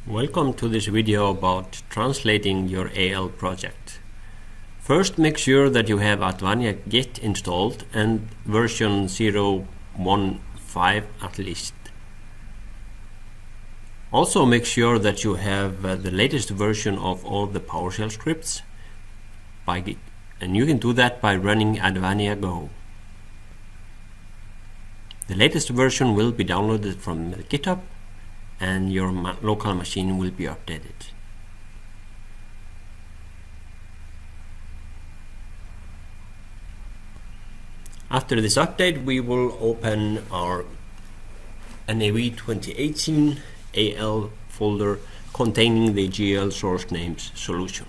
Welcome to this video about translating your AL project. First, make sure that you have AdvaniaGIT installed and version 0.1.5 at least. Also make sure that you have the latest version of all the PowerShell scripts by Git, and you can do that by running AdvaniaGO. The latest version will be downloaded from GitHub and your local machine will be updated. After this update, we will open our NAV 2018 AL folder containing the GL source names solution.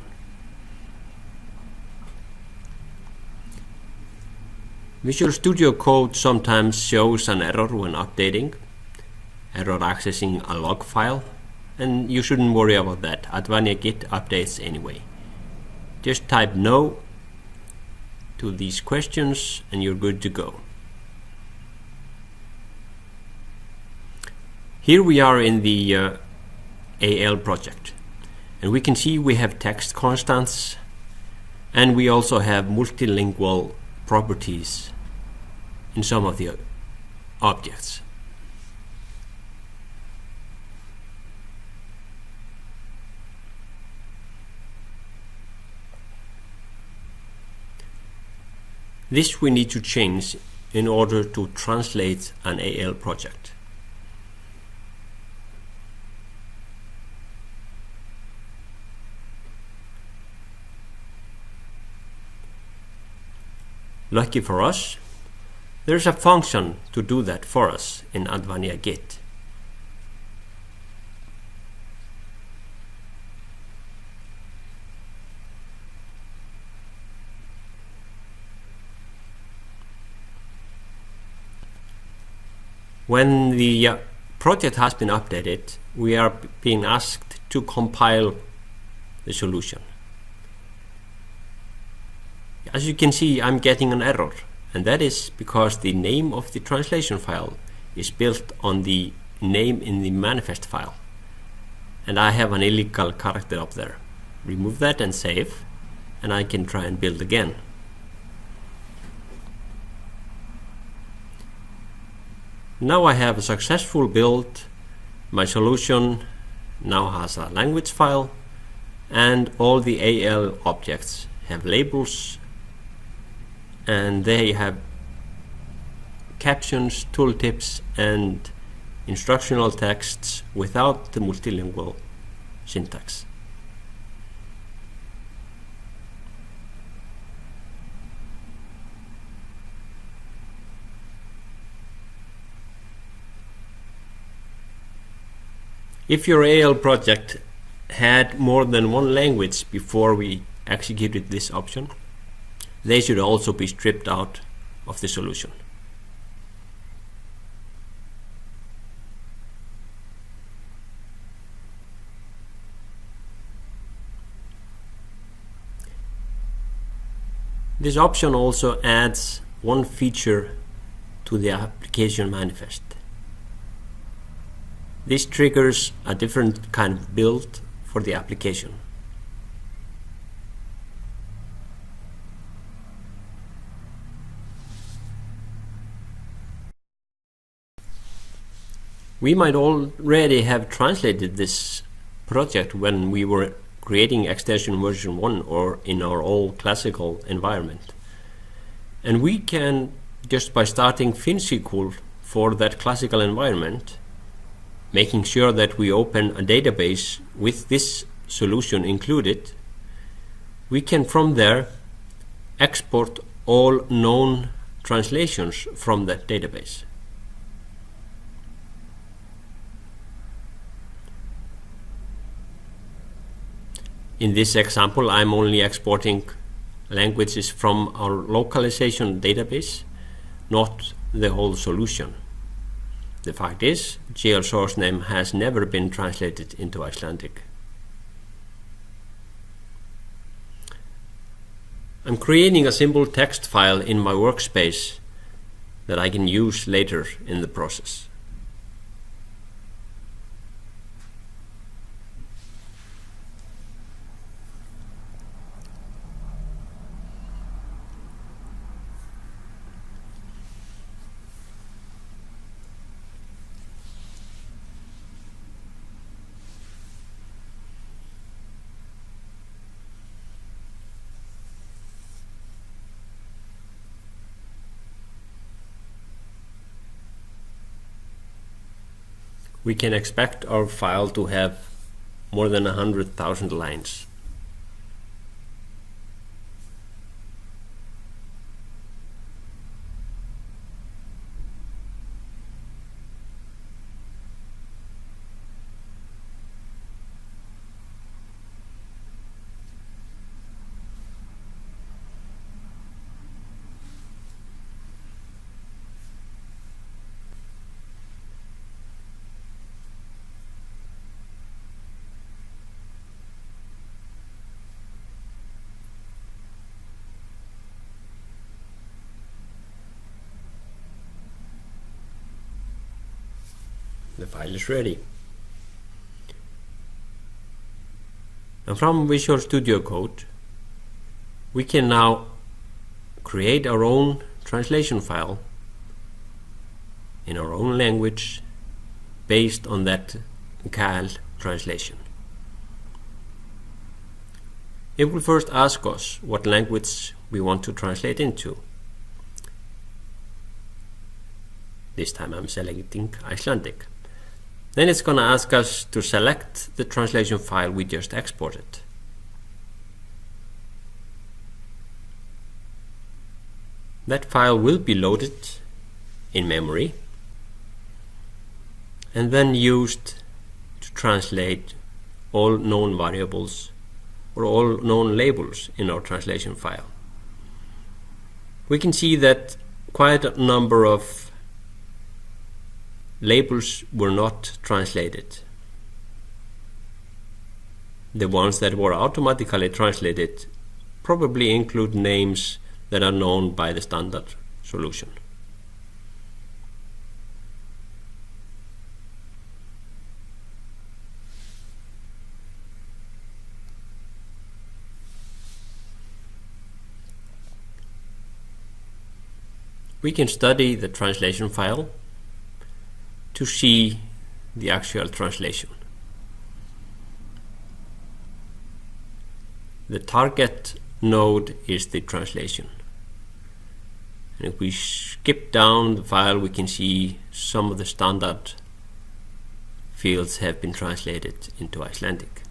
Visual Studio Code sometimes shows an error when updating, error accessing a log file, and you shouldn't worry about that. AdvaniaGIT updates anyway. Just type no to these questions and you're good to go. Here we are in the AL project, and we can see we have text constants and we also have multilingual properties in some of the objects. This we need to change in order to translate an AL project. Lucky for us, there's a function to do that for us in AdvaniaGIT. When the project has been updated, we are being asked to compile the solution. As you can see, I'm getting an error, and that is because the name of the translation file is built on the name in the manifest file, and I have an illegal character up there. Remove that and save, and I can try and build again. Now I have a successful build. My solution now has a language file, and all the AL objects have labels, and they have captions, tooltips, and instructional texts without the multilingual syntax. If your AL project had more than one language before we executed this option, they should also be stripped out of the solution. This option also adds one feature to the application manifest. This triggers a different kind of build for the application. We might already have translated this project when we were creating extension version 1 or in our old classical environment. And we can, just by starting FinSQL for that classical environment, making sure that we open a database with this solution included, we can from there export all known translations from that database. In this example, I'm only exporting languages from our localization database, not the whole solution. The fact is, GL source name has never been translated into Icelandic. I'm creating a simple text file in my workspace that I can use later in the process. we can expect our file to have more than 100,000 lines. The file is ready. And from Visual Studio Code, we can now create our own translation file in our own language based on that KAL translation. It will first ask us what language we want to translate into. This time I'm selecting Icelandic. Then it's going to ask us to select the translation file we just exported. That file will be loaded in memory and then used to translate all known variables or all known labels in our translation file. We can see that quite a number of labels were not translated. The ones that were automatically translated probably include names that are known by the standard solution. We can study the translation file to see the actual translation. The target node is the translation. And if we skip down the file, we can see some of the standard fields have been translated into Icelandic.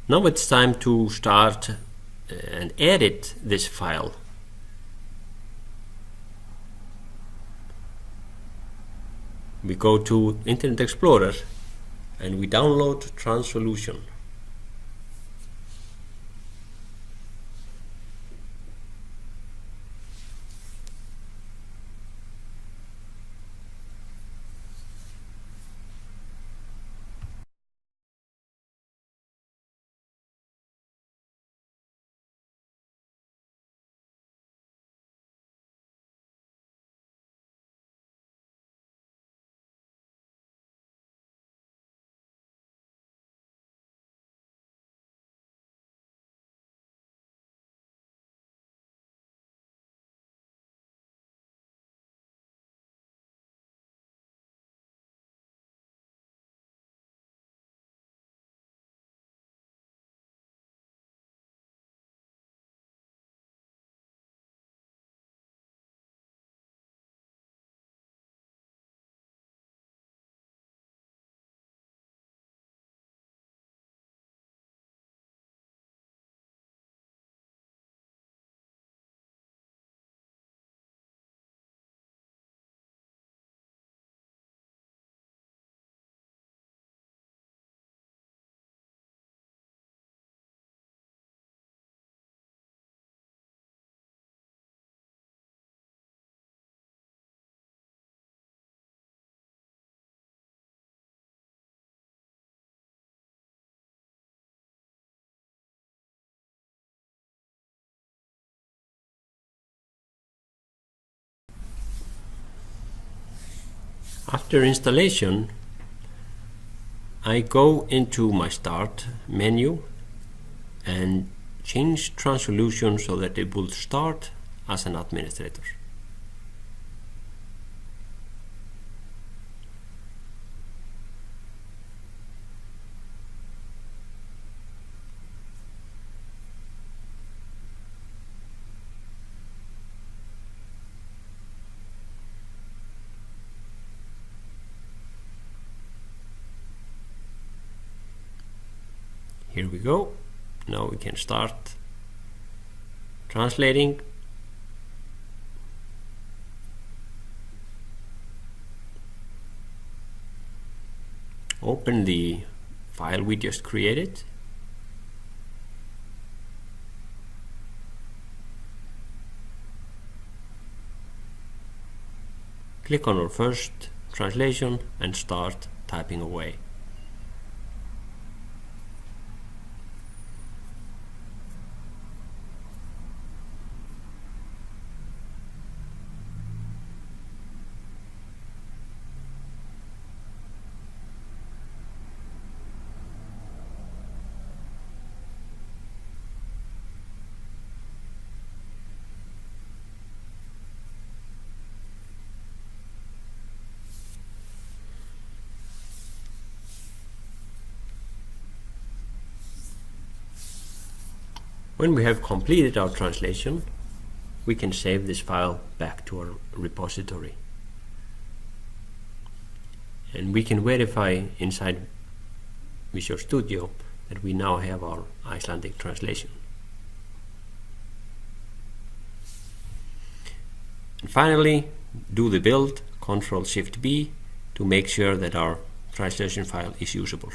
Now it's time to start and edit this file. We go to Internet Explorer and we download Transsolution. After installation, I go into my Start menu and change Transsolution so that it will start as an administrator. Here we go. Now we can start translating. Open the file we just created. Click on our first translation and start typing away. When we have completed our translation, we can save this file back to our repository. And we can verify inside Visual Studio that we now have our Icelandic translation. And finally, do the build, Ctrl-Shift-B, to make sure that our translation file is usable.